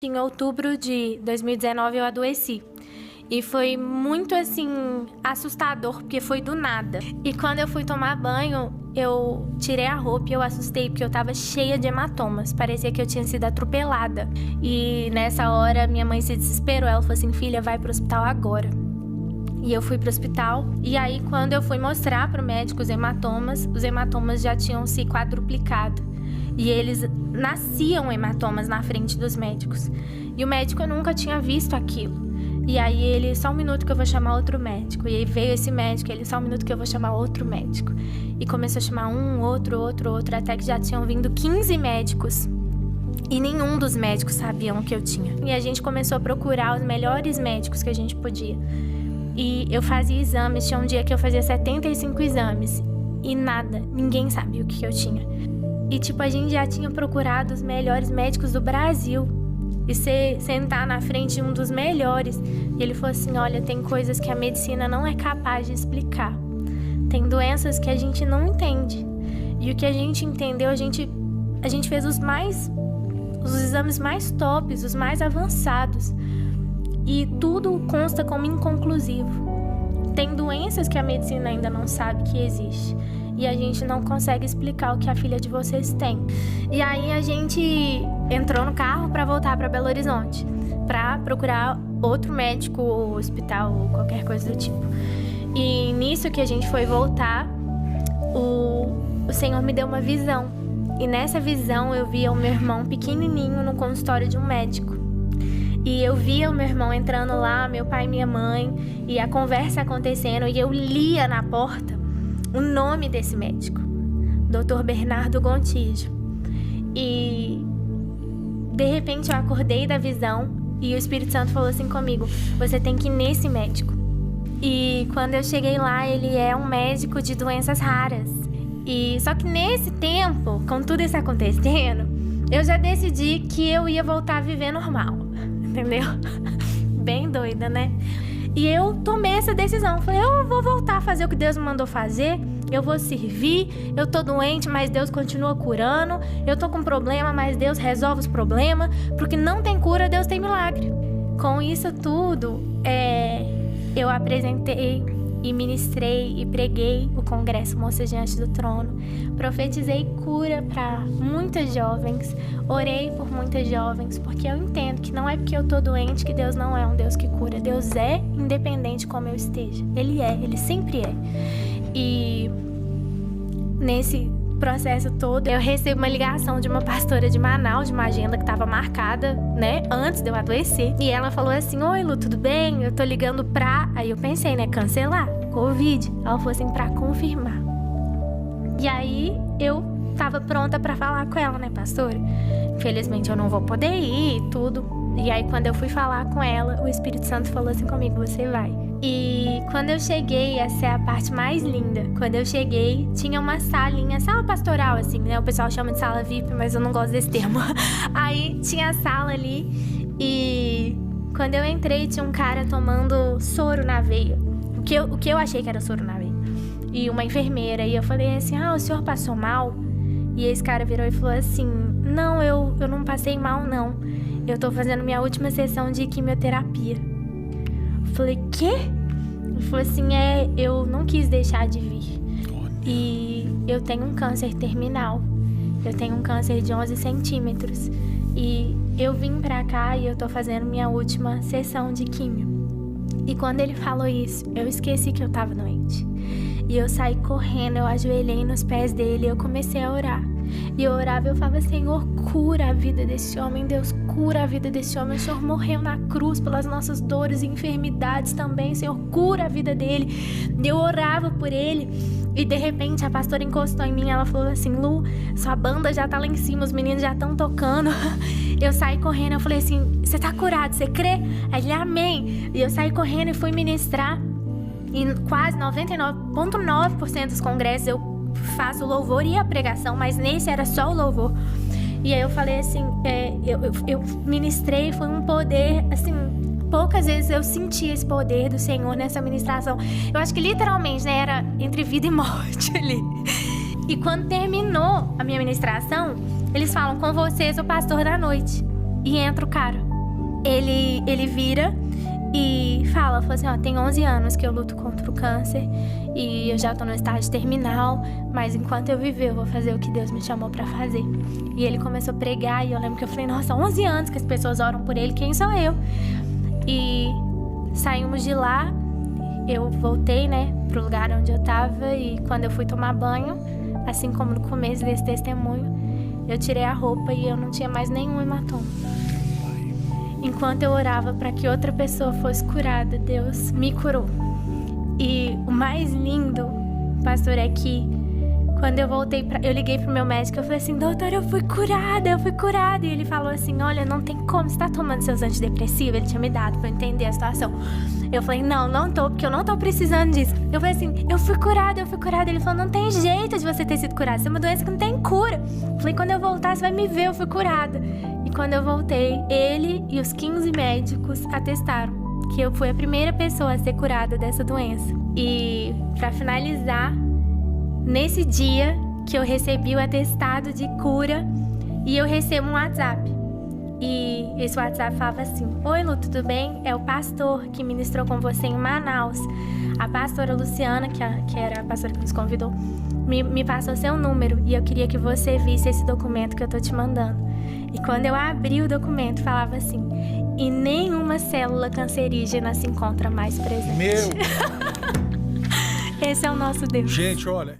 Em outubro de 2019 eu adoeci. E foi muito, assim, assustador, porque foi do nada. E quando eu fui tomar banho, eu tirei a roupa e eu assustei, porque eu tava cheia de hematomas. Parecia que eu tinha sido atropelada. E nessa hora, minha mãe se desesperou. Ela falou assim, filha, vai pro hospital agora. E eu fui pro hospital. E aí, quando eu fui mostrar pro médico os hematomas já tinham se quadruplicado. E eles nasciam hematomas na frente dos médicos. E o médico nunca tinha visto aquilo. E aí ele, só um minuto que eu vou chamar outro médico. E aí veio esse médico, ele, só um minuto que eu vou chamar outro médico. E começou a chamar um, outro, até que já tinham vindo 15 médicos. E nenhum dos médicos sabiam o que eu tinha. E a gente começou a procurar os melhores médicos que a gente podia. E eu fazia exames, tinha um dia que eu fazia 75 exames. E nada, ninguém sabia o que eu tinha. E tipo, a gente já tinha procurado os melhores médicos do Brasil. E você sentar na frente de um dos melhores. E ele falou assim, olha, tem coisas que a medicina não é capaz de explicar. Tem doenças que a gente não entende. E o que a gente entendeu, a gente fez os exames mais tops, os mais avançados. E tudo consta como inconclusivo. Tem doenças que a medicina ainda não sabe que existe. E a gente não consegue explicar o que a filha de vocês tem. E aí a gente entrou no carro para voltar para Belo Horizonte, para procurar outro médico, hospital ou qualquer coisa do tipo. E nisso que a gente foi voltar, o Senhor me deu uma visão. E nessa visão eu via o meu irmão pequenininho no consultório de um médico. E eu via o meu irmão entrando lá, meu pai e minha mãe, e a conversa acontecendo, e eu lia na porta o nome desse médico, Dr. Bernardo Gontijo. E de repente eu acordei da visão e o Espírito Santo falou assim comigo, você tem que ir nesse médico. E quando eu cheguei lá, ele é um médico de doenças raras. E só que nesse tempo, com tudo isso acontecendo, eu já decidi que eu ia voltar a viver normal, entendeu? Bem doida, né? E eu tomei essa decisão. Falei, eu vou voltar a fazer o que Deus me mandou fazer. Eu vou servir. Eu tô doente, mas Deus continua curando. Eu tô com problema, mas Deus resolve os problemas. Porque não tem cura, Deus tem milagre. Com isso tudo, eu apresentei e ministrei e preguei o Congresso Moças Diante do Trono. Profetizei cura para muitas jovens. Orei por muitas jovens, porque eu entendo que não é porque eu tô doente que Deus não é um Deus que cura. Deus é independente como eu esteja. Ele sempre é. E nesse processo todo, eu recebo uma ligação de uma pastora de Manaus, de uma agenda que estava marcada, né, antes de eu adoecer. E ela falou assim, oi Lu, tudo bem? Eu tô ligando pra... Aí eu pensei, né, cancelar, Covid. Ela falou assim, pra confirmar. E aí eu tava pronta pra falar com ela, né, pastora? Infelizmente eu não vou poder ir e tudo. E aí quando eu fui falar com ela, o Espírito Santo falou assim comigo, você vai. E quando eu cheguei, essa é a parte mais linda. Quando eu cheguei, tinha uma salinha, sala pastoral, assim, né? O pessoal chama de sala VIP, mas eu não gosto desse termo. Aí tinha a sala ali e quando eu entrei, tinha um cara tomando soro na veia. O que eu achei que era soro na veia. E uma enfermeira. E eu falei assim, o senhor passou mal? E esse cara virou e falou assim, não, eu não passei mal, não. Eu tô fazendo minha última sessão de quimioterapia. Falei, quê? Ele falou assim, eu não quis deixar de vir. E eu tenho um câncer terminal. Eu tenho um câncer de 11 centímetros. E eu vim pra cá e eu tô fazendo minha última sessão de químio. E quando ele falou isso, eu esqueci que eu tava doente. E eu saí correndo, eu ajoelhei nos pés dele e eu comecei a orar. E eu orava e eu falava, Senhor, cura a vida desse homem, Deus, cura a vida desse homem. O Senhor morreu na cruz pelas nossas dores e enfermidades também, Senhor, cura a vida dele. E eu orava por ele e de repente a pastora encostou em mim, ela falou assim, Lu, sua banda já tá lá em cima, os meninos já estão tocando. Eu saí correndo, eu falei assim, você tá curado, você crê? Aí ele, amém. E eu saí correndo e fui ministrar. E quase 99,9% dos congressos eu faço o louvor e a pregação, mas nesse era só o louvor. E aí eu falei assim, eu ministrei, foi um poder, assim, poucas vezes eu senti esse poder do Senhor nessa ministração. Eu acho que literalmente, né, era entre vida e morte ali. E quando terminou a minha ministração, eles falam, com vocês o pastor da noite. E entra o cara. ele vira e falou assim, ó, tem 11 anos que eu luto contra o câncer e eu já tô no estágio terminal, mas enquanto eu viver eu vou fazer o que Deus me chamou pra fazer. E ele começou a pregar e eu lembro que eu falei, nossa, 11 anos que as pessoas oram por ele, quem sou eu? E saímos de lá, eu voltei, né, pro lugar onde eu tava e quando eu fui tomar banho, assim como no começo desse testemunho, eu tirei a roupa e eu não tinha mais nenhum hematoma. Enquanto eu orava para que outra pessoa fosse curada, Deus me curou. E o mais lindo, pastor, é que quando eu voltei, eu liguei pro meu médico, eu falei assim, doutor, eu fui curada. E ele falou assim, olha, não tem como, você tá tomando seus antidepressivos? Ele tinha me dado pra eu entender a situação. Eu falei, não tô, porque eu não tô precisando disso. Eu falei assim, eu fui curada. Ele falou, não tem jeito de você ter sido curada, isso é uma doença que não tem cura. Eu falei, quando eu voltar, você vai me ver, eu fui curada. E quando eu voltei, ele e os 15 médicos atestaram que eu fui a primeira pessoa a ser curada dessa doença. E pra finalizar, nesse dia que eu recebi o atestado de cura e eu recebo um WhatsApp. E esse WhatsApp falava assim, oi Lu, tudo bem? É o pastor que ministrou com você em Manaus. A pastora Luciana, que era a pastora que nos convidou, me passou seu número e eu queria que você visse esse documento que eu tô te mandando. E quando eu abri o documento, falava assim, e nenhuma célula cancerígena se encontra mais presente. Meu! Esse é o nosso Deus. Gente, olha...